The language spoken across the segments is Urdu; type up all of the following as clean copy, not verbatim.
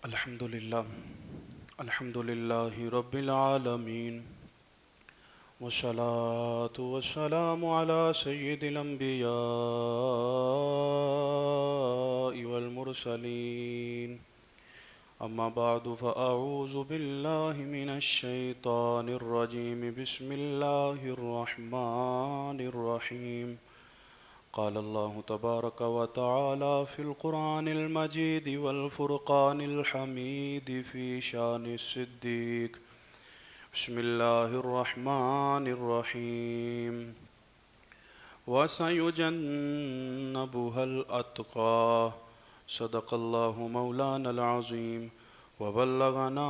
الحمد لله الحمد لله رب العالمين والصلاة والسلام على سيد الأنبياء والمرسلين أما بعد فأعوذ بالله من الشيطان الرجيم بسم الله الرحمن الرحيم قال الله تبارك وتعالى في القرآن المجيد والفرقان الحميد في شان الصديق بسم الله الرحمن الرحيم وسيجنبها الأتقى صدق الله مولانا العظيم وبلغنا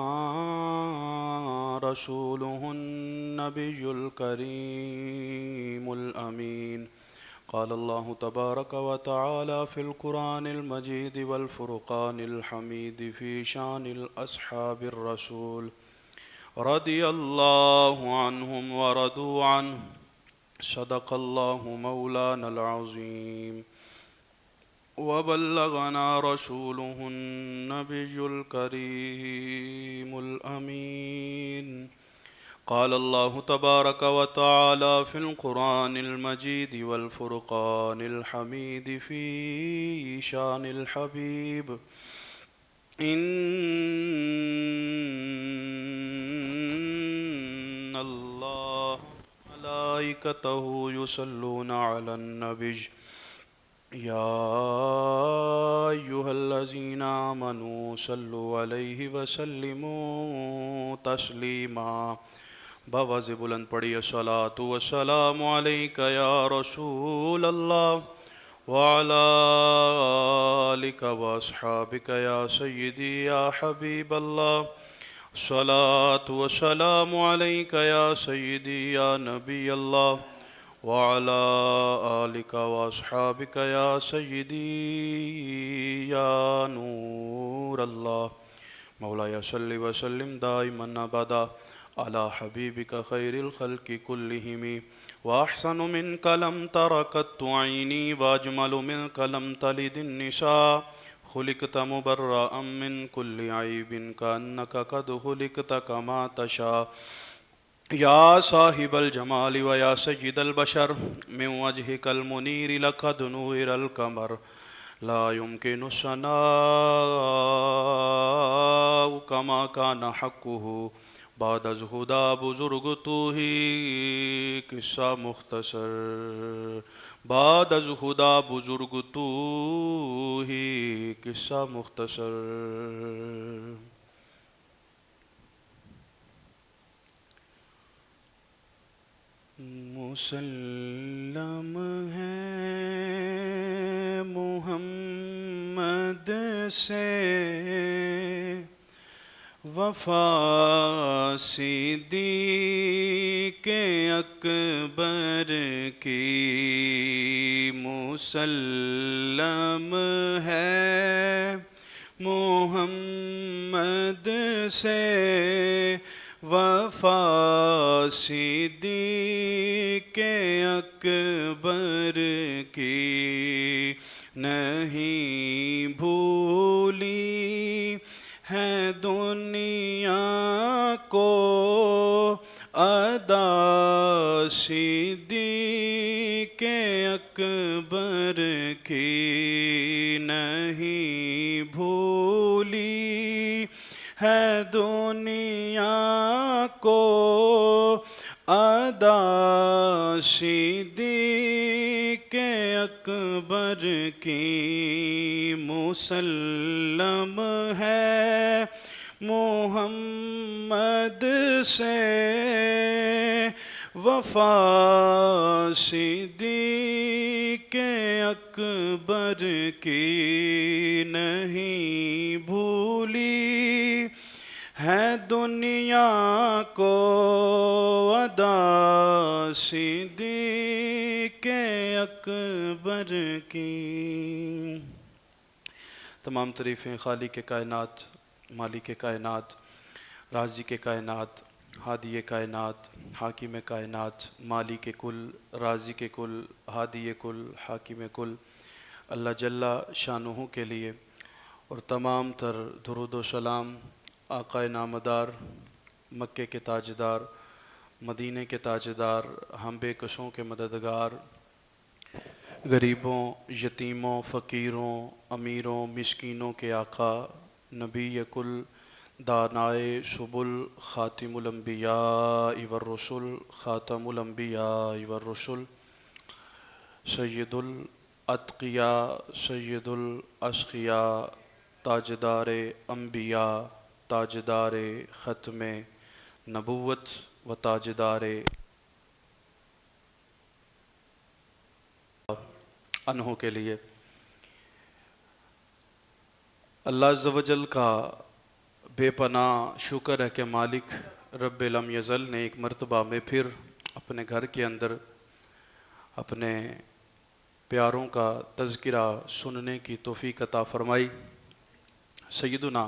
رسوله النبي الكريم الأمين قال الله تبارك وتعالى في القرآن المجيد والفرقان الحميد في شان الأصحاب الرسول رضي الله عنهم ورضوا عنه صدق الله مولانا العظيم وبلغنا رسوله النبي الكريم الأمين قال الله تبارك وتعالى في القرآن المجيد والفرقان الحميد في شان الحبيب إن الله ملائكته يصلون على النبي يا أيها الذين آمنوا صلوا عليه وسلموا تسليما بآواز بلند پڑھیے الصلاۃ والسلام علیک یا رسول اللہ وعلی آلک واصحابک یا سیدی یا حبیب اللہ الصلاۃ والسلام علیک یا سیدی یا نبی اللہ وعلی آلک واصحابک یا سیدی یا نور اللہ مولایا صلی وسلم دائما ابدا على حبيبك خير الخلق كلهم وأحسن منك لم تر قط عيني وأجمل منك لم تلد النساء خلقت مبرأ من كل عيب كأنك قد خلقت كما تشاء يا صاحب الجمال ويا سيد البشر من وجهك المنير لقد نور القمر لا يمكن الثناء كما كان حقه بعد از خدا بزرگ تو ہی قصہ مختصر بعد از خدا بزرگ تو ہی قصہ مختصر مسلم ہے محمد سے وفا صدیق اکبر کی مسلم ہے محمد سے وفا صدیق اکبر کی نہیں بھولی ہے دنیا کو ادا صدیق اکبر کی نہیں بھولی ہے دنیا کو ادا صدیق اکبر کی مسلم ہے محمد سے وفا صدیق اکبر کی نہیں بھولی ہے دنیا کو ادا صدیق اکبر کی تمام تعریفیں خالق کائنات مالک کائنات رازق کائنات ہادی کائنات حاکم کائنات مالک کل رازق کل ہادی کل حاکم کل اللہ جل شانہ کے لیے اور تمام تر درود و سلام آقا نامدار، مکے کے تاجدار، مدینے کے تاجدار، ہم بے کسوں کے مددگار، غریبوں، یتیموں، فقیروں، امیروں، مسکینوں کے آقا، نبی کل، دانائے سبل، خاتم الانبیاء والرسل، خاتم الانبیاء والرسل، سید الاتقیاء، سید الاشقیاء، تاجدار انبیاء، تاجدار ختم نبوت و تاجدار انہوں کے لیے اللہ عز و جل کا بے پناہ شکر ہے کہ مالک رب لم یزل نے ایک مرتبہ میں پھر اپنے گھر کے اندر اپنے پیاروں کا تذکرہ سننے کی توفیق عطا فرمائی۔ سیدنا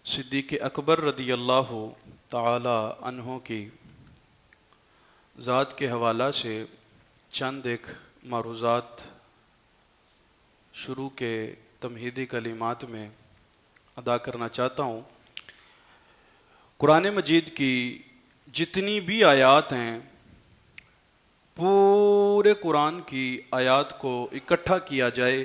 صدیق اکبر رضی اللہ تعالی عنہ کی ذات کے حوالہ سے چند ایک معروضات شروع کے تمہیدی کلمات میں ادا کرنا چاہتا ہوں۔ قرآن مجید کی جتنی بھی آیات ہیں، پورے قرآن کی آیات کو اکٹھا کیا جائے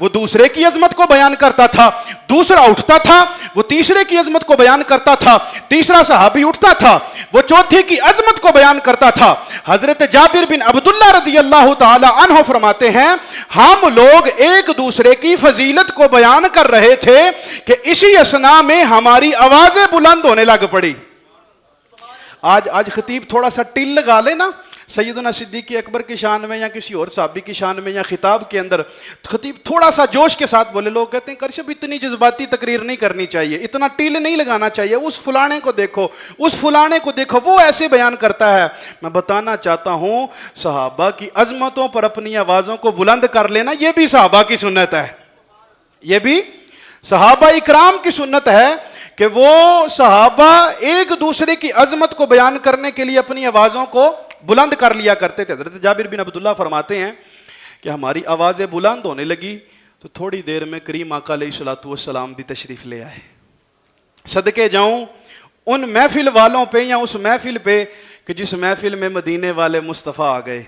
وہ دوسرے کی عظمت کو بیان کرتا تھا، دوسرا اٹھتا تھا وہ تیسرے کی عظمت کو بیان کرتا تھا، تیسرا صحابی اٹھتا تھا وہ چوتھے کی عظمت کو بیان کرتا تھا۔ حضرت جابر بن عبداللہ رضی اللہ تعالی عنہ فرماتے ہیں ہم لوگ ایک دوسرے کی فضیلت کو بیان کر رہے تھے کہ اسی اثنا میں ہماری آوازیں بلند ہونے لگ پڑی۔ آج خطیب تھوڑا سا ٹل لگا لے نا سیدنا صدیق اکبر کی شان میں یا کسی اور صحابی کی شان میں یا خطاب کے اندر، خطیب تھوڑا سا جوش کے ساتھ بولے، لوگ کہتے ہیں کرشب اتنی جذباتی تقریر نہیں کرنی چاہیے، اتنا ٹیل نہیں لگانا چاہیے، اس فلانے کو دیکھو، اس فلانے کو دیکھو، وہ ایسے بیان کرتا ہے۔ میں بتانا چاہتا ہوں صحابہ کی عظمتوں پر اپنی آوازوں کو بلند کر لینا یہ بھی صحابہ کی سنت ہے، یہ بھی صحابہ اکرام کی سنت ہے کہ وہ صحابہ ایک دوسرے کی عظمت کو بیان کرنے کے لیے اپنی آوازوں کو بلند کر لیا کرتے تھے۔ حضرت جابر بن عبداللہ فرماتے ہیں کہ ہماری آوازیں بلند ہونے لگی تو تھوڑی دیر میں کریم آقا علیہ الصلوۃ والسلام بھی تشریف لے آئے۔ صدقے جاؤں ان محفل والوں پہ یا اس محفل پہ کہ جس محفل میں مدینے والے مصطفیٰ آ گئے،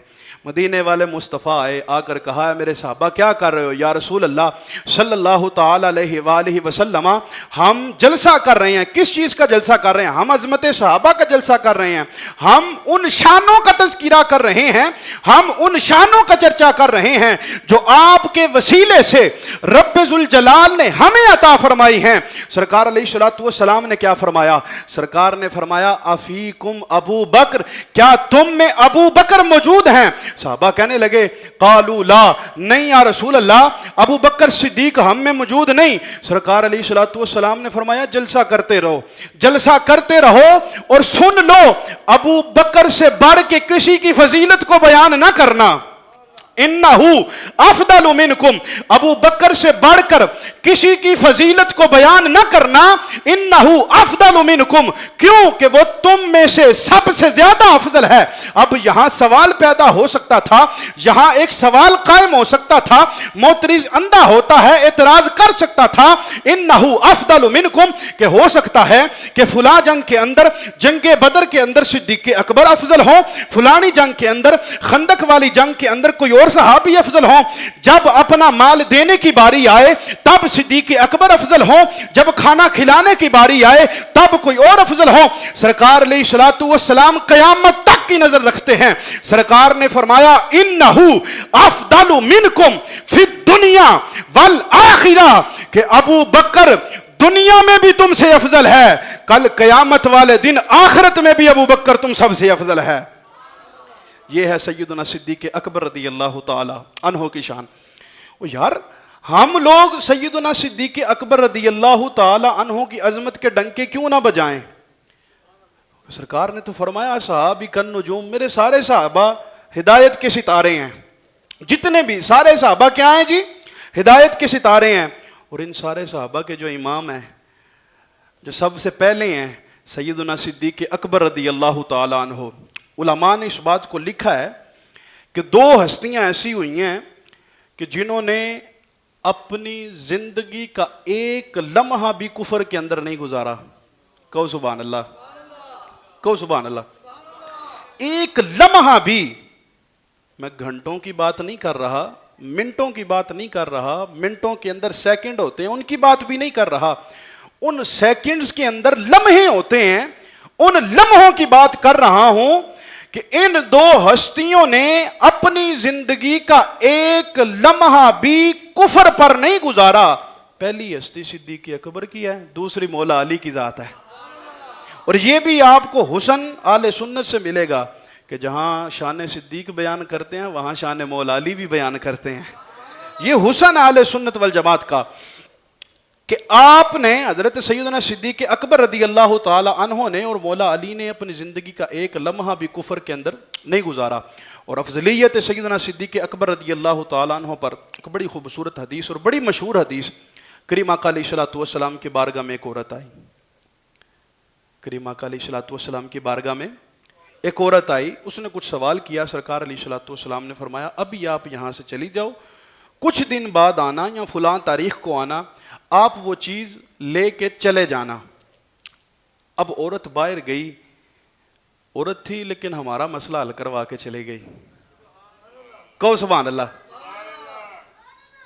مدینے والے مصطفیٰ آئے، آ کر کہا ہے میرے صحابہ کیا کر رہے ہو؟ یا رسول اللہ صلی اللہ تعالی علیہ وآلہ وسلم ہم جلسہ کر رہے ہیں۔ کس چیز کا جلسہ کر رہے ہیں؟ ہم عظمت صحابہ کا جلسہ کر رہے ہیں، ہم ان شانوں کا تذکرہ کر رہے ہیں، ہم ان شانوں کا چرچا کر رہے ہیں جو آپ کے وسیلے سے رب ذوالجلال نے ہمیں عطا فرمائی ہیں۔ سرکار علیہ الصلوۃ والسلام نے کیا فرمایا؟ سرکار نے فرمایا افیکم ابو بکر، کیا تم میں ابو بکر موجود ہیں؟ صحابہ کہنے لگے قالوا لا، نہیں یا رسول اللہ ابو بکر صدیق ہم میں موجود نہیں۔ سرکار علیہ الصلوۃ والسلام نے فرمایا جلسہ کرتے رہو، جلسہ کرتے رہو اور سن لو ابو بکر سے بڑھ کے کسی کی فضیلت کو بیان نہ کرنا۔ انہو افضل منکم، ابو بکر سے بڑھ کر کسی کی فضیلت کو بیان نہ کرنا۔ انہو افضل منکم، کیوں کہ وہ تم میں سے سب سے زیادہ افضل ہے۔ اب یہاں سوال پیدا ہو سکتا تھا، یہاں ایک سوال قائم ہو سکتا تھا، معترض اندھا ہوتا ہے اعتراض کر سکتا تھا انہو افضل منکم، کہ ہو سکتا ہے کہ فلاں جنگ کے اندر، جنگ بدر کے اندر صدیق اکبر افضل ہو، فلانی جنگ کے اندر، خندق والی جنگ کے اندر کوئی اور صحابی افضل ہوں۔ جب اپنا مال دینے کی باری آئے تب صدیق اکبر افضل ہوں، جب کھانا کھلانے کی باری آئے تب کوئی اور افضل ہوں۔ سرکار علیہ الصلوۃ والسلام قیامت تک کی نظر رکھتے ہیں۔ سرکار نے فرمایا انہو افضل منکم فی الدنیا والآخرہ، کہ ابو بکر دنیا میں بھی تم سے افضل ہے، کل قیامت والے دن آخرت میں بھی ابو بکر تم سب سے افضل ہے۔ یہ ہے سیدنا صدیق اکبر رضی اللہ تعالی عنہ کی شان۔ یار ہم لوگ سیدنا صدیق اکبر رضی اللہ تعالی عنہ کی عظمت کے ڈنکے کیوں نہ بجائیں؟ سرکار نے تو فرمایا صحابی کن نجوم، میرے سارے صحابہ ہدایت کے ستارے ہیں، جتنے بھی سارے صحابہ کیا ہیں جی؟ ہدایت کے ستارے ہیں۔ اور ان سارے صحابہ کے جو امام ہیں، جو سب سے پہلے ہیں، سیدنا صدیق اکبر رضی اللہ تعالی عنہ۔ علماء نے اس بات کو لکھا ہے کہ دو ہستیاں ایسی ہوئی ہیں کہ جنہوں نے اپنی زندگی کا ایک لمحہ بھی کفر کے اندر نہیں گزارا۔ کہو سبحان اللہ، کہو سبحان اللہ۔ ایک لمحہ بھی، میں گھنٹوں کی بات نہیں کر رہا، منٹوں کی بات نہیں کر رہا، منٹوں کے اندر سیکنڈ ہوتے ہیں ان کی بات بھی نہیں کر رہا، ان سیکنڈز کے اندر لمحے ہوتے ہیں، ان لمحوں کی بات کر رہا ہوں کہ ان دو ہستیوں نے اپنی زندگی کا ایک لمحہ بھی کفر پر نہیں گزارا۔ پہلی ہستی صدیق اکبر کی ہے، دوسری مولا علی کی ذات ہے۔ اور یہ بھی آپ کو حسن اہل سنت سے ملے گا کہ جہاں شان صدیق بیان کرتے ہیں وہاں شان مولا علی بھی بیان کرتے ہیں۔ یہ حسن اہل سنت والجماعت کا کہ آپ نے حضرت سیدنا صدیق اکبر رضی اللہ تعالی عنہ نے اور مولا علی نے اپنی زندگی کا ایک لمحہ بھی کفر کے اندر نہیں گزارا۔ اور افضلیت سیدنا صدیق اکبر رضی اللہ تعالی عنہ پر ایک بڑی خوبصورت حدیث اور بڑی مشہور حدیث، کریم آقا علیہ الصلوۃ والسلام کی بارگاہ میں ایک عورت آئی، کریم آقا علیہ الصلوۃ والسلام کی بارگاہ میں ایک عورت آئی، اس نے کچھ سوال کیا۔ سرکار علیہ الصلوۃ والسلام نے فرمایا ابھی آپ یہاں سے چلی جاؤ، کچھ دن بعد آنا یا فلاں تاریخ کو آنا، آپ وہ چیز لے کے چلے جانا۔ اب عورت باہر گئی، عورت تھی لیکن ہمارا مسئلہ حل کروا کے چلے گئی۔ کہو سبحان اللہ۔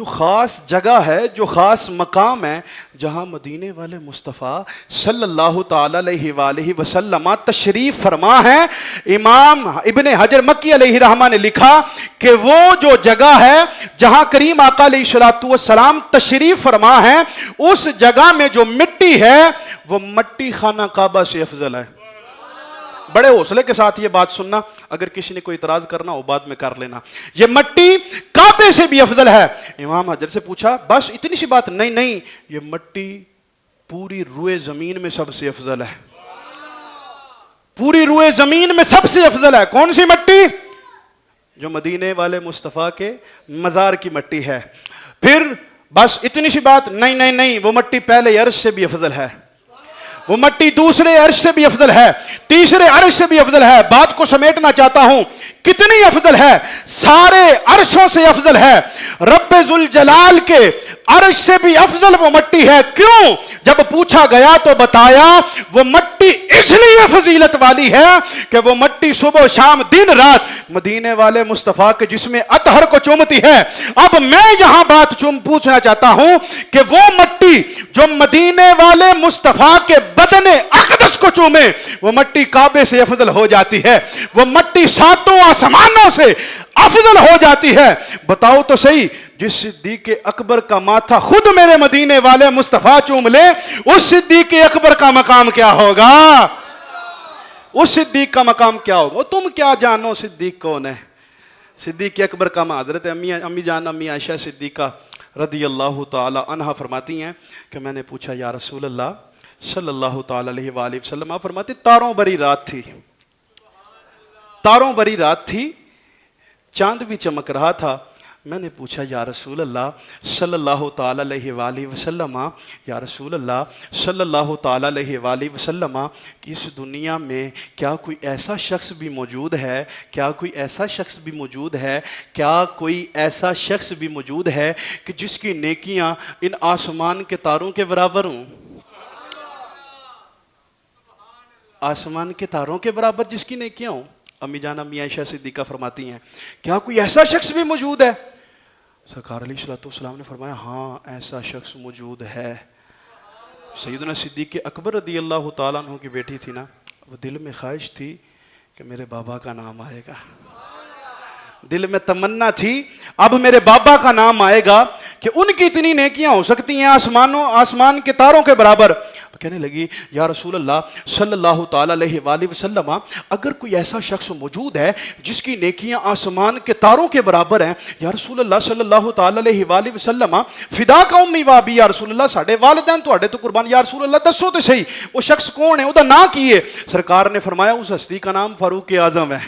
جو خاص جگہ ہے، جو خاص مقام ہے جہاں مدینے والے مصطفیٰ صلی اللہ تعالی علیہ وآلہ وسلم تشریف فرما ہے. امام ابن حجر مکی علیہ رحمہ نے لکھا کہ وہ جو جگہ ہے جہاں کریم آقا علیہ الصلوۃ والسلام تشریف فرما ہے، اس جگہ میں جو مٹی ہے وہ مٹی خانہ کعبہ سے افضل ہے. بڑے حوصلے کے ساتھ یہ بات سننا، اگر کسی نے کوئی اعتراض کرنا ہو بعد میں کر لینا. یہ مٹی کعبے سے بھی افضل ہے. امام حجر سے پوچھا بس اتنی سی بات؟ نہیں، یہ مٹی پوری روئے زمین میں سب سے افضل ہے. پوری روئے زمین میں سب سے افضل ہے. کون سی مٹی؟ جو مدینے والے مصطفیٰ کے مزار کی مٹی ہے. پھر بس اتنی سی بات؟ نہیں، وہ مٹی پہلے عرش سے بھی افضل ہے، وہ مٹی دوسرے عرش سے بھی افضل ہے، تیسرے عرش سے بھی افضل ہے. بات کو سمیٹنا چاہتا ہوں، کتنی افضل ہے؟ سارے عرشوں سے افضل ہے. رب ذوالجلال کے عرش سے بھی افضل وہ مٹی ہے. کیوں؟ جب پوچھا گیا تو بتایا وہ مٹی اس لیے فضیلت والی ہے کہ وہ مٹی صبح و شام دن رات مدینے والے مصطفیٰ کے جسم اطہر کو چومتی ہے. اب میں یہاں بات پوچھنا چاہتا ہوں کہ وہ مٹی جو مدینے والے مصطفیٰ کے بدن اقدس کو چومے وہ مٹی کعبے سے افضل ہو جاتی ہے، وہ مٹی ساتوں آسمانوں سے افضل ہو جاتی ہے. بتاؤ تو صحیح، جس صدیق اکبر کا ماتھا خود میرے مدینے والے مصطفیٰ چوم لے، اس صدیق اکبر کا مقام کیا ہوگا؟ اس صدیق کا مقام کیا ہوگا؟ تم کیا جانو صدیق کون ہے؟ صدیق اکبر کا حضرت امی جان امی عائشہ صدیقہ رضی اللہ تعالی عنہا فرماتی ہیں کہ میں نے پوچھا یا رسول اللہ صلی اللہ تعالی علیہ وآلہ وسلم، آپ فرماتے تاروں بری رات تھی، تاروں بری رات تھی، چاند بھی چمک رہا تھا. میں نے پوچھا یا رسول اللہ صلی اللہ تعالی علیہ وآلہ وسلم، یا رسول اللہ صلی اللہ تعالی علیہ وآلہ وسلم، اس دنیا میں کیا کوئی ایسا شخص بھی موجود ہے، کیا کوئی ایسا شخص بھی موجود ہے، کیا کوئی ایسا شخص بھی موجود ہے کہ جس کی نیکیاں ان آسمان کے تاروں کے برابر ہوں؟ آسمان کے تاروں کے برابر جس کی نیکیاں ہوں. امی جان امی عائشہ صدیقہ فرماتی ہیں کیا کوئی ایسا شخص بھی موجود ہے؟ سرکار علیہ الصلوۃ والسلام نے فرمایا ہاں ایسا شخص موجود ہے. سیدنا صدیق اکبر رضی اللہ تعالیٰ عنہ کی بیٹی تھی نا، وہ دل میں خواہش تھی کہ میرے بابا کا نام آئے گا، دل میں تمنا تھی اب میرے بابا کا نام آئے گا کہ ان کی اتنی نیکیاں ہو سکتی ہیں آسمان کے تاروں کے برابر. کہنے لگی یا رسول اللہ صلی اللہ تعالی علیہ وآلہ وسلم، اگر کوئی ایسا شخص موجود ہے جس کی نیکیاں آسمان کے تاروں کے برابر ہیں، یا رسول اللہ صلی اللہ تعالی علیہ وآلہ وسلم، فدا کا امی و ابی، یا رسول اللہ ساڈے والدین تواڈے تو قربان، یا رسول اللہ دسو تو صحیح وہ شخص کون ہے، وہ نام کی ہے. سرکار نے فرمایا اس ہستی کا نام فاروق اعظم ہے،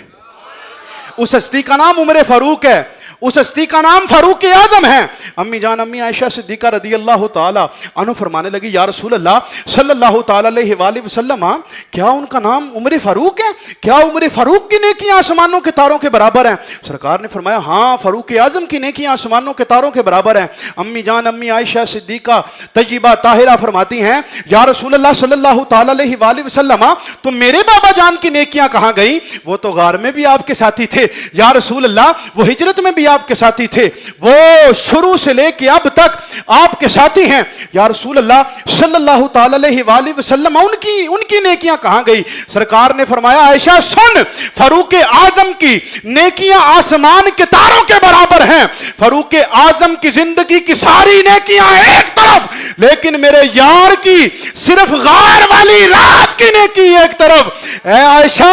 اس ہستی کا نام عمر فاروق ہے، اس ہستی کا نام فاروق اعظم ہے. امی جان امی عائشہ صدیقہ رضی اللہ تعالی عنہ فرمانے لگی یا رسول اللہ صلی اللہ تعالی علیہ وآلہ وسلم، کیا ان کا نام عمر فاروق ہے؟ کیا عمر فاروق کی نیکیاں آسمانوں کے تاروں کے برابر ہیں؟ سرکار نے فرمایا ہاں فاروق اعظم کی نیکیاں آسمانوں کے تاروں کے برابر ہیں. امی جان امی عائشہ صدیقہ طیبہ طاہرہ فرماتی ہیں یا رسول اللہ صلی اللہ تعالی علیہ وآلہ وسلم، تو میرے بابا جان کی نیکیاں کہاں گئیں؟ وہ تو غار میں بھی آپ کے ساتھی تھے. یا رسول اللہ وہ ہجرت میں بھی آپ کے ساتھی تھے، وہ شروع سے لے کے اب تک آپ کے ساتھی ہیں. یا رسول اللہ صلی اللہ تعالی علیہ وآلہ وسلم، ان کی نیکیاں کہاں گئی؟ سرکار نے فرمایا عائشہ سن، فاروق اعظم کی نیکیاں آسمان کے تاروں کے برابر ہیں. فاروق اعظم کی زندگی کی ساری نیکیاں ایک طرف، لیکن میرے یار کی صرف غار والی رات کی نیکی ایک طرف. اے عائشہ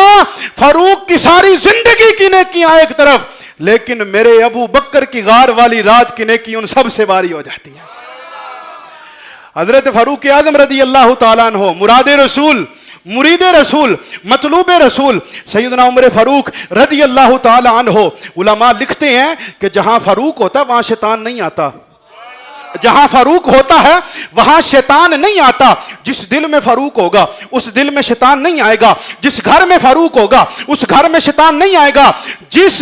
فاروق کی ساری زندگی کی نیکیاں ایک طرف، لیکن میرے ابو بکر کی غار والی رات کی نیکی ان سب سے باری ہو جاتی ہے. حضرت فاروق اعظم رضی اللہ تعالیٰ عنہ مراد رسول، مرید رسول، مطلوب رسول سیدنا عمر فاروق رضی اللہ تعالیٰ عنہ. علماء لکھتے ہیں کہ جہاں فاروق ہوتا ہے وہاں شیطان نہیں آتا، جہاں فاروق ہوتا ہے وہاں شیطان نہیں آتا. جس دل میں فاروق ہوگا اس دل میں شیطان نہیں آئے گا، جس گھر میں فاروق ہوگا اس گھر میں شیطان نہیں آئے گا، جس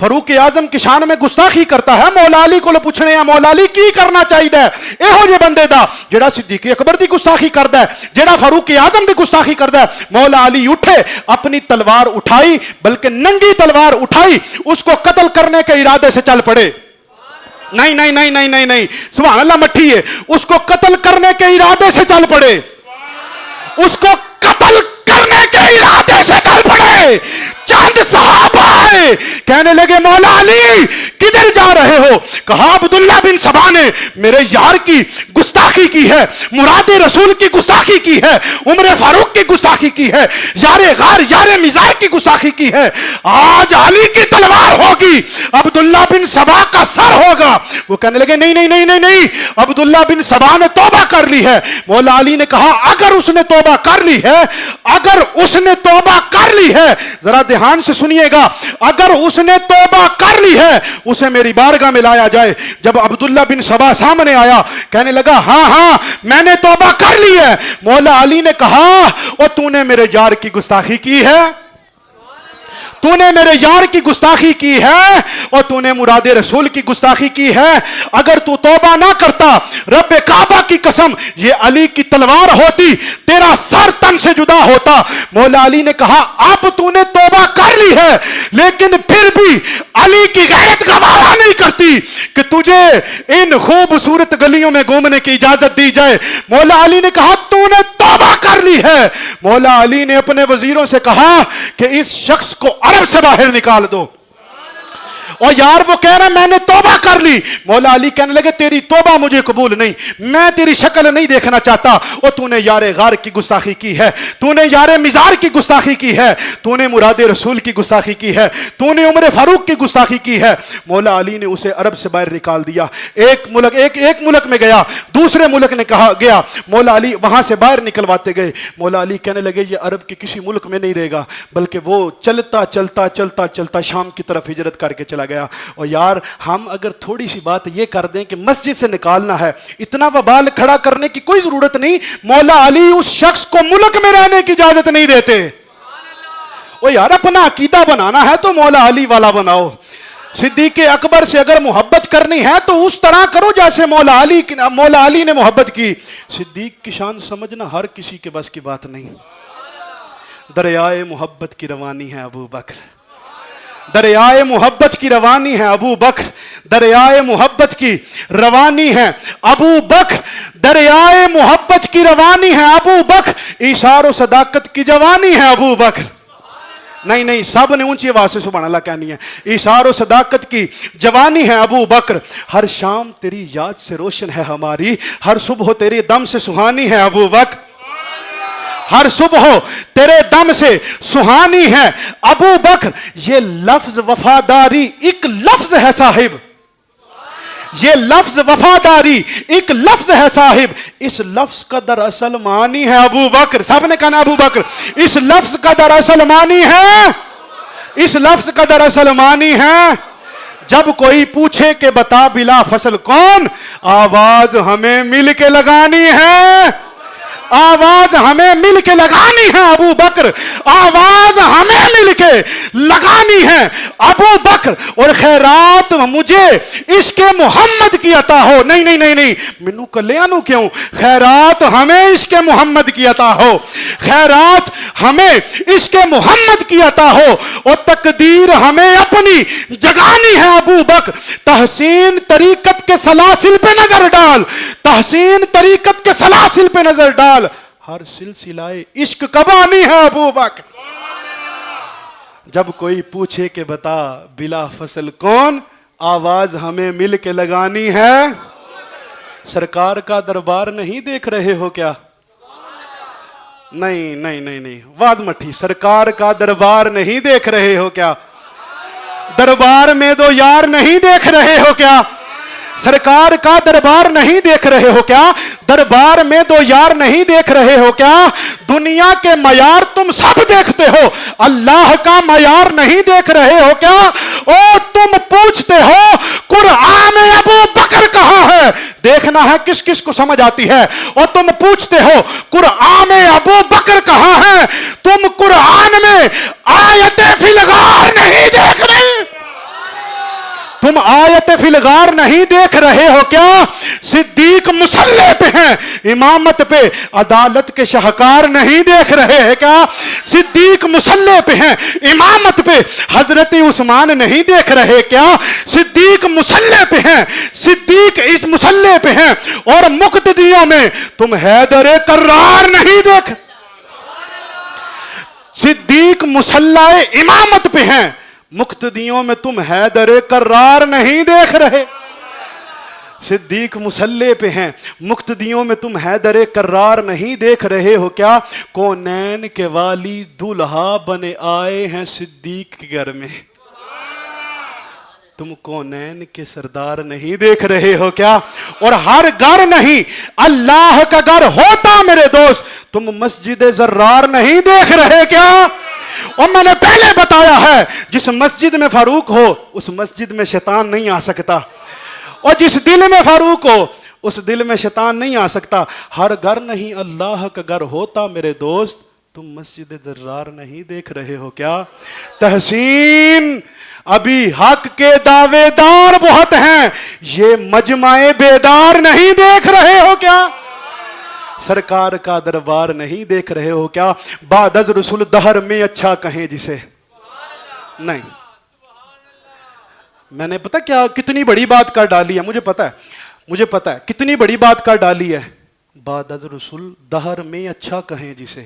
فاروق اعظم کی شان میں گستاخی کرتا ہے. مولا علی کو پوچھنے ہیں مولا علی کی کرنا چاہیے, یہو جے بندے دا جڑا صدیق اکبر دی گستاخی کردا ہے, جڑا فاروق اعظم دی گستاخی کردا ہے. مولا علی اٹھے, اپنی تلوار اٹھائی, بلکہ ننگی تلوار اٹھائی, اس کو قتل کرنے کے ارادے سے چل پڑے. نہیں نہیں نہیں نہیں نہیں نہیں, سبحان اللہ مٹھی ہے, اس کو قتل کرنے کے ارادے سے چل پڑے, اس کو قتل کرنے کے ارادے سے چل پڑے. چند صحابہ آئے, کہنے لگے مولا علی کدھر جا رہے ہو؟ کہا عبداللہ بن سبا نے میرے یار کی گستاخی کی ہے, مراد رسول کی گستاخی کی ہے, عمر فاروق کی گستاخی کی ہے, یار غار یار مزار کی گستاخی کی ہے. آج علی کی تلوار ہوگی, عبداللہ بن سبا کا سر ہوگا. وہ کہنے لگے نہیں نہیں نہیں نہیں نہیں, عبداللہ بن سبا نے توبہ کر لی ہے. مولا علی نے کہا اگر اس نے توبہ کر لی ہے, اگر اس نے توبہ کر لی ہے, ذرا دھیان سے سنیے گا, اگر اس نے توبہ کر لی ہے اسے میری بارگاہ میں لایا جائے. جب عبداللہ بن سبا سامنے آیا, کہنے لگا ہاں ہاں میں نے توبہ کر لی ہے. مولا علی نے کہا او تو نے میرے یار کی گستاخی کی ہے, تو نے میرے یار کی گستاخی کی ہے, اور تو نے مراد رسول کی گستاخی کی ہے. اگر تو توبہ نہ کرتا, رب کعبہ کی قسم یہ علی کی تلوار ہوتی, تیرا سر تن سے جدا ہوتا. مولا علی نے کہا اب تو نے توبہ کر لی ہے, لیکن پھر بھی علی کی غیرت گوارا نہیں کرتی کہ تجھے ان خوبصورت گلیوں میں گھومنے کی اجازت دی جائے. مولا علی نے کہا تو نے توبہ کر لی ہے. مولا علی نے اپنے وزیروں سے کہا کہ اس شخص کو عرب سے باہر نکال دو. اور یار وہ کہہ رہا ہے میں نے توبہ کر لی. مولا علی کہنے لگے تیری توبہ مجھے قبول نہیں, میں تیری شکل نہیں دیکھنا چاہتا. اور تو نے یار غار کی گستاخی کی ہے, تو نے یار مزار کی گستاخی کی ہے, تو نے مراد رسول کی گستاخی کی ہے, تو نے عمر فاروق کی گستاخی کی ہے. مولا علی نے اسے عرب سے باہر نکال دیا. ایک ملک میں گیا, دوسرے ملک نے کہا گیا, مولا علی وہاں سے باہر نکلواتے گئے. مولا علی کہنے لگے یہ عرب کے کسی ملک میں نہیں رہے گا, بلکہ وہ چلتا چلتا چلتا چلتا شام کی طرف ہجرت کر کے چلا گیا. اور یار ہم اگر تھوڑی سی بات یہ کر دیں کہ مسجد سے نکالنا ہے, اتنا وبال کھڑا کرنے کی کوئی ضرورت نہیں. مولا علی اس شخص کو ملک میں رہنے کی اجازت نہیں دیتے. او یار اپنا عقیدہ بنانا ہے تو مولا علی والا بناؤ. صدیق اکبر سے اگر محبت کرنی ہے تو اس طرح کرو جیسے مولا علی نے محبت کی. صدیق کی شان سمجھنا ہر کسی کے بس کی بات نہیں. دریائے محبت کی روانی ہے ابو بکر, دریائے محبت کی روانی ہے ابو بکر, دریائے محبت کی روانی ہے ابو بکر, دریائے محبت کی روانی ہے ابو بکر, اشار و صداقت کی جوانی ہے ابو بکر. نہیں نہیں سب نے اونچی آواز سے سبحان اللہ کہنی ہے. اشار و صداقت کی جوانی ہے ابو بکر, ہر شام تیری یاد سے روشن ہے ہماری, ہر صبح تیرے دم سے سہانی ہے ابو بکر, ہر صبح تیرے دم سے سہانی ہے ابو بکر. یہ لفظ وفاداری ایک لفظ ہے صاحب, یہ لفظ وفاداری ایک لفظ ہے صاحب, اس لفظ کا دراصل معنی ہے ابو بکر. سب نے کہا ابو بکر. اس لفظ کا دراصل معنی ہے, اس لفظ کا دراصل معنی ہے جب کوئی پوچھے کہ بتا بلا فصل کون, آواز ہمیں مل کے لگانی ہے, آواز ہمیں مل کے لگانی ہے ابو بکر, آواز ہمیں مل کے لگانی ہے ابو بکر. اور خیرات مجھے عشق محمد کی عطا ہو. نہیں نہیں نہیں نہیں منو کلیانو کیوں, خیرات ہمیں عشق محمد کی عطا ہو, خیرات ہمیں عشق محمد کی عطا ہو, اور تقدیر ہمیں اپنی جگانی ہے ابو بکر. تحسین طریقت کے سلاسل پہ نظر ڈال, تحسین طریقت کے سلاسل پہ نظر ڈال, ہر سلسلہ عشق کبانی ہے ابو بکر. جب کوئی پوچھے کہ بتا بلا فصل کون, آواز ہمیں مل کے لگانی ہے. سرکار کا دربار نہیں دیکھ رہے ہو کیا؟ نہیں نہیں نہیں نہیں واز مٹھی, سرکار کا دربار نہیں دیکھ رہے ہو کیا؟ دربار میں دو یار نہیں دیکھ رہے ہو کیا؟ سرکار کا دربار نہیں دیکھ رہے ہو کیا؟ دربار میں دو یار نہیں دیکھ رہے ہو کیا؟ دنیا کے معیار تم سب دیکھتے ہو, اللہ کا معیار نہیں دیکھ رہے ہو کیا؟ او تم پوچھتے ہو قرآن میں ابو بکر کہاں ہے, دیکھنا ہے کس کس کو سمجھ آتی ہے. اور تم پوچھتے ہو قرآن میں ابو بکر کہاں ہے, تم قرآن میں آیت فی الغار نہیں تم آیت فی الغار نہیں دیکھ رہے ہو کیا؟ صدیق مصلی پہ ہیں، امامت پہ عدالت کے شاہکار نہیں دیکھ رہے ہیں کیا؟ صدیق مصلی پہ ہیں، امامت پہ حضرت عثمان نہیں دیکھ رہے کیا؟ صدیق مصلی پہ ہیں، صدیق اس مصلی پہ ہیں، اور مقتدیوں میں تم حیدر کرار نہیں دیکھ. صدیق مصلی امامت پہ ہیں، مقتدیوں میں تم حیدر کرار نہیں دیکھ رہے. صدیق مصلی پہ ہیں، مقتدیوں میں تم حیدر کرار نہیں دیکھ رہے ہو کیا؟ کونین کے والی دولہا بنے آئے ہیں صدیق کے گھر میں. تم کونین کے سردار نہیں دیکھ رہے ہو کیا؟ اور ہر گھر نہیں اللہ کا گھر ہوتا میرے دوست، تم مسجد زرار نہیں دیکھ رہے کیا؟ اور میں نے پہلے بتایا ہے جس مسجد میں فاروق ہو اس مسجد میں شیطان نہیں آ سکتا، اور جس دل میں فاروق ہو اس دل میں شیطان نہیں آ سکتا. ہر گھر نہیں اللہ کا گھر ہوتا میرے دوست، تم مسجد زرار نہیں دیکھ رہے ہو کیا؟ تحسین ابھی حق کے دعوے دار بہت ہیں، یہ مجمع بیدار نہیں دیکھ رہے ہو کیا؟ سرکار کا دربار نہیں دیکھ رہے ہو کیا؟ بعد از رسول دہر میں اچھا کہیں جسے نہیں. میں نے پتا کیا کتنی بڑی بات کر ڈالی ہے، مجھے پتا ہے کتنی بڑی بات کر ڈالی ہے. بعد از رسول دہر میں اچھا کہیں جسے.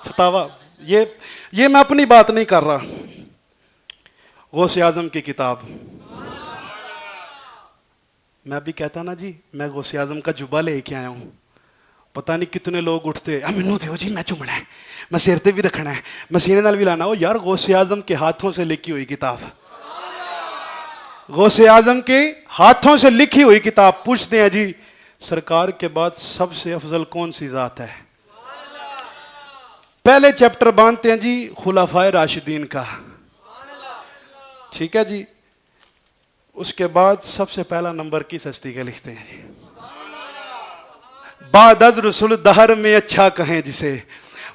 فتاوا یہ میں اپنی بات نہیں کر رہا، غوث اعظم کی کتاب. میں بھی کہتا نا جی میں غوث اعظم کا جبہ لے کے آیا ہوں، پتہ نہیں کتنے لوگ اٹھتے مینوں دیو جی میں چومنا ہے، میں سر تے بھی رکھنا ہے، میں سینے نال بھی لانا. ہو یار غوث اعظم کے ہاتھوں سے لکھی ہوئی کتاب، غوث اعظم کے ہاتھوں سے لکھی ہوئی کتاب. پوچھتے ہیں جی سرکار کے بعد سب سے افضل کون سی ذات ہے؟ پہلے چیپٹر باندھتے ہیں جی خلفائے راشدین کا، ٹھیک ہے جی. اس کے بعد سب سے پہلا نمبر کس ہستی کا لکھتے ہیں جی؟ بعد از رسول دہر میں اچھا کہیں جسے،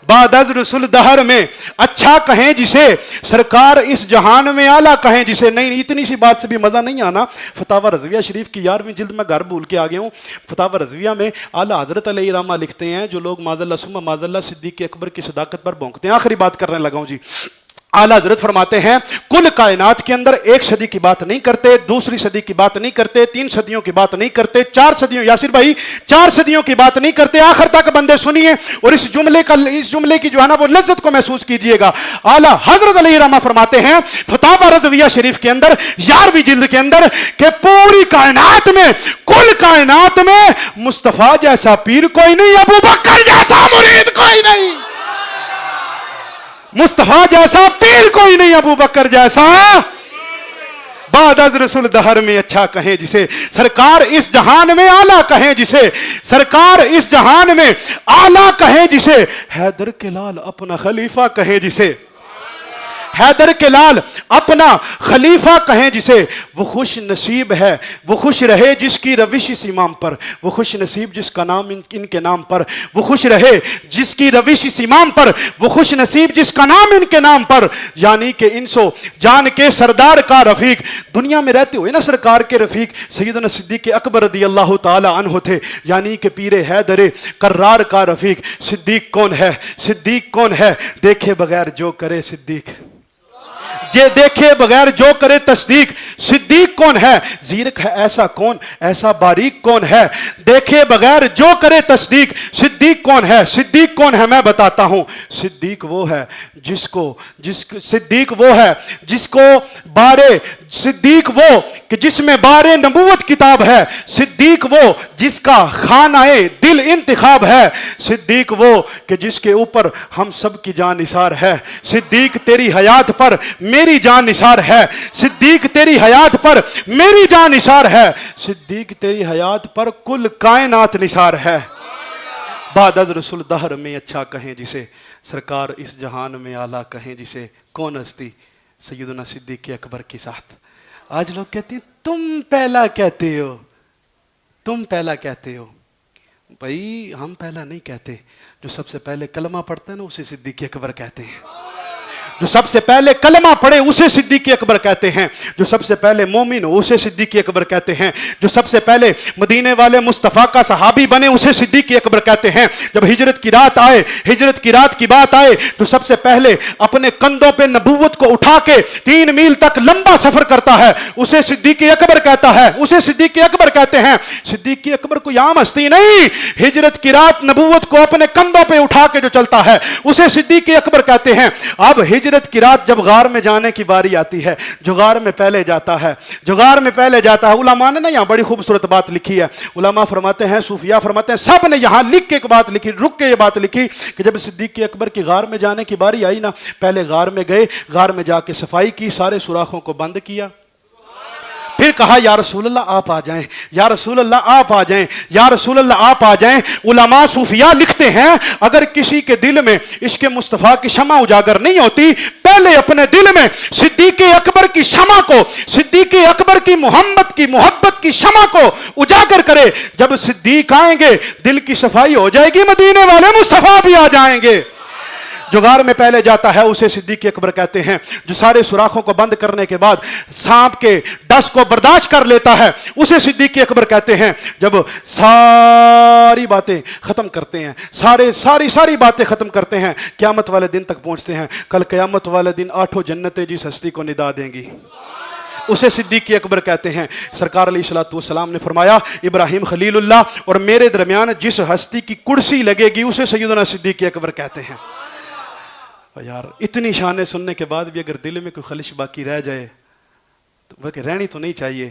بعد از رسول دہر میں اچھا کہیں جسے، سرکار اس جہان میں اعلیٰ کہیں جسے. نہیں اتنی سی بات سے بھی مزہ نہیں آنا. فتاوی رضویہ شریف کی 11ویں جلد میں گھر بھول کے آ گیا ہوں. فتاوی رضویہ میں اعلیٰ حضرت علیہ رحمہ لکھتے ہیں جو لوگ معاذ اللہ ثم معاذ اللہ صدیق اکبر کی صداقت پر بھونکتے ہیں. آخری بات کرنے لگا ہوں جی. اعلیٰ حضرت فرماتے ہیں کل کائنات کے اندر 1 صدی کی بات نہیں کرتے، 2 صدی کی بات نہیں کرتے، 3 صدیوں کی بات نہیں کرتے، 4 صدیوں، یاسر بھائی 4 صدیوں کی بات نہیں کرتے. آخر تک بندے سنیے اور اس جملے کی جو ہے نا وہ لذت کو محسوس کیجئے گا. اعلیٰ حضرت علیہ رحمہ فرماتے ہیں فتاوی رضویہ شریف کے اندر 11ویں جلد کے اندر کہ پوری کائنات میں، کل کائنات میں مصطفیٰ جیسا پیر کوئی نہیں، ابو بکر جیسا مرید کوئی نہیں، مصطفیٰ جیسا پیر کوئی نہیں، ابو بکر جیسا. بعد از رسول دہر میں اچھا کہیں جسے، سرکار اس جہان میں اعلیٰ کہیں جسے، سرکار اس جہان میں اعلیٰ کہیں جسے، حیدر کے لال اپنا خلیفہ کہیں جسے، حیدر کے لال اپنا خلیفہ کہیں جسے. وہ خوش نصیب ہے، وہ خوش رہے جس کی روش اس امام پر، وہ خوش نصیب جس کا نام ان کے نام پر، وہ خوش رہے جس کی روش اس امام پر، وہ خوش نصیب جس کا نام ان کے نام پر. یعنی کہ انسو جان کے سردار کا رفیق، دنیا میں رہتے ہوئے نا سرکار کے رفیق سیدنا صدیق اکبر رضی اللہ تعالی عنہ تھے. یعنی کہ پیر حیدر کرار کا رفیق. صدیق کون ہے؟ صدیق کون ہے؟ دیکھے بغیر جو کرے صدیق، جے دیکھے بغیر جو کرے تصدیق. صدیق کون ہے؟ زیرک ہے ایسا کون، ایسا باریک کون ہے، دیکھے بغیر جو کرے تصدیق. صدیق کون ہے؟ صدیق کون ہے میں بتاتا ہوں. صدیق وہ ہے صدیق وہ ہے جس کو بارے، صدیق وہ کہ جس میں بارے نبوت کتاب ہے. صدیق وہ جس کا خانہ دل انتخاب ہے. صدیق وہ کہ جس کے اوپر ہم سب کی جان نثار ہے. صدیق تیری حیات پر میری جان نثار ہے. صدیق تیری حیات پر میری جان نثار ہے. صدیق تیری حیات پر کل کائنات نثار ہے. بعد از رسول دہر میں اچھا کہیں جسے، سرکار اس جہان میں اعلیٰ کہیں جسے. کون ہستی؟ سیدنا صدیق اکبر کے ساتھ. آج لوگ کہتے ہیں تم پہلا کہتے ہو، تم پہلا کہتے ہو. بھائی ہم پہلا نہیں کہتے، جو سب سے پہلے کلمہ پڑھتا ہے نا اسے صدیق اکبر کہتے ہیں. جو سب سے پہلے کلمہ پڑھے اسے صدیق اکبر کہتے ہیں، جو سب سے پہلے مومن ہو اسے صدیق اکبر کہتے ہیں، جو سب سے پہلے مدینے والے مصطفیٰ کا صحابی بنے اسے صدیق اکبر کہتے ہیں۔ جب ہجرت کی رات آئے، ہجرت کی رات کی بات آئے تو سب سے پہلے اپنے کندھوں پہ نبوت کو اٹھا کے 3 میل تک لمبا سفر کرتا ہے اسے صدیق اکبر کہتا ہے، اسے صدیق اکبر کہتے ہیں۔ صدیق اکبر کوئی عام ہستی نہیں، ہجرت کی رات نبوت کو اپنے کندھوں پہ اٹھا کے جو چلتا ہے اسے صدیق اکبر کہتے ہیں۔ اب ہجرت کی رات جب غار میں جانے کی باری آتی ہے، جو غار میں پہلے جاتا ہے، جو غار میں پہلے جاتا ہے، علماء نے نا یہاں بڑی خوبصورت بات لکھی ہے، علماء فرماتے ہیں، صوفیاء فرماتے ہیں، سب نے یہاں لکھ کے ایک بات لکھی، رک کے یہ بات لکھی کہ جب صدیق اکبر کی غار میں جانے کی باری آئی نا، پہلے غار میں گئے، غار میں جا کے صفائی کی، سارے سوراخوں کو بند کیا، پھر کہا یا رسول اللہ آپ آ جائیں، یا رسول اللہ آپ آ جائیں، یا رسول اللہ آپ آ جائیں۔ علماء صوفیاء لکھتے ہیں اگر کسی کے دل میں عشق مصطفیٰ کی شمع اجاگر نہیں ہوتی، پہلے اپنے دل میں صدیق اکبر کی شمع کو، صدیق اکبر کی محمد کی محبت کی شمع کو اجاگر کرے۔ جب صدیق آئیں گے دل کی صفائی ہو جائے گی، مدینے والے مصطفیٰ بھی آ جائیں گے۔ جو غار میں پہلے جاتا ہے اسے صدیق اکبر کہتے ہیں، جو سارے سوراخوں کو بند کرنے کے بعد سانپ کے ڈس کو برداشت کر لیتا ہے اسے صدیق اکبر کہتے ہیں۔ جب ساری باتیں ختم کرتے ہیں، ساری باتیں ختم کرتے ہیں، قیامت والے دن تک پہنچتے ہیں، کل قیامت والے دن 8 جنتیں جس ہستی کو ندا دیں گی اسے صدیق اکبر کہتے ہیں۔ سرکار علیہ الصلوۃ والسلام نے فرمایا ابراہیم خلیل اللہ اور میرے درمیان جس ہستی کی کرسی لگے گی اسے سیدنا صدیق اکبر کہتے ہیں۔ یار اتنی شانیں سننے کے بعد بھی اگر دل میں کوئی خلش باقی رہ جائے تو بلکہ رہنی تو نہیں چاہیے،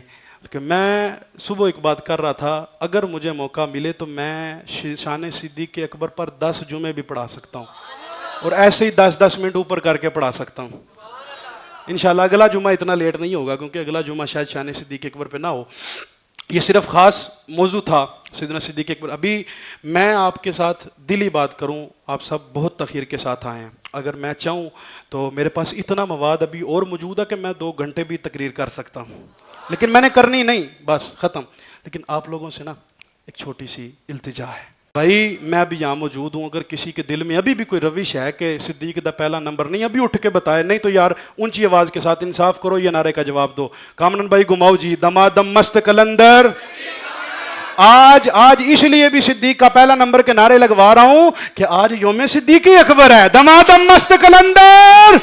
کہ میں صبح ایک بات کر رہا تھا، اگر مجھے موقع ملے تو میں شان صدیق اکبر پر 10 جمعے بھی پڑھا سکتا ہوں، اور ایسے ہی 10 منٹ اوپر کر کے پڑھا سکتا ہوں انشاءاللہ۔ اگلا جمعہ اتنا لیٹ نہیں ہوگا کیونکہ اگلا جمعہ شاید شان صدیق اکبر پہ نہ ہو، یہ صرف خاص موضوع تھا سیدنا صدیق اکبر۔ ابھی میں آپ کے ساتھ دلی بات کروں، آپ سب بہت تاخیر کے ساتھ آئے ہیں، اگر میں چاہوں تو میرے پاس اتنا مواد ابھی اور موجود ہے کہ میں 2 گھنٹے بھی تقریر کر سکتا ہوں، لیکن میں نے کرنی نہیں، بس ختم۔ لیکن آپ لوگوں سے نا ایک چھوٹی سی التجا ہے، بھائی میں ابھی یہاں موجود ہوں، اگر کسی کے دل میں ابھی بھی کوئی روش ہے کہ صدیق دا پہلا نمبر نہیں، ابھی اٹھ کے بتائے، نہیں تو یار اونچی آواز کے ساتھ انصاف کرو، یہ نعرے کا جواب دو۔ کامران بھائی گھماؤ جی، دمادم مست کلندر۔ آج اس لیے بھی صدیق کا پہلا نمبر کے نعرے لگوا رہا ہوں کہ آج یوم صدیق اکبر ہے۔ دمادم مست کلندر،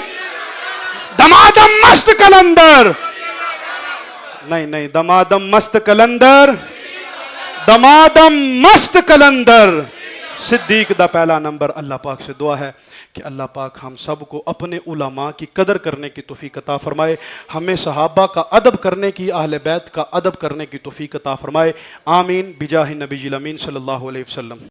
دمادم مست کلندر، نہیں دمادم مست کلندر، دمادم مست کلندر، صدیق دا پہلا نمبر۔ اللہ پاک سے دعا ہے کہ اللہ پاک ہم سب کو اپنے علماء کی قدر کرنے کی توفیق عطا فرمائے، ہمیں صحابہ کا ادب کرنے کی، اہل بیت کا ادب کرنے کی توفیق عطا فرمائے، آمین بجاہ نبی الامین صلی اللہ علیہ وسلم۔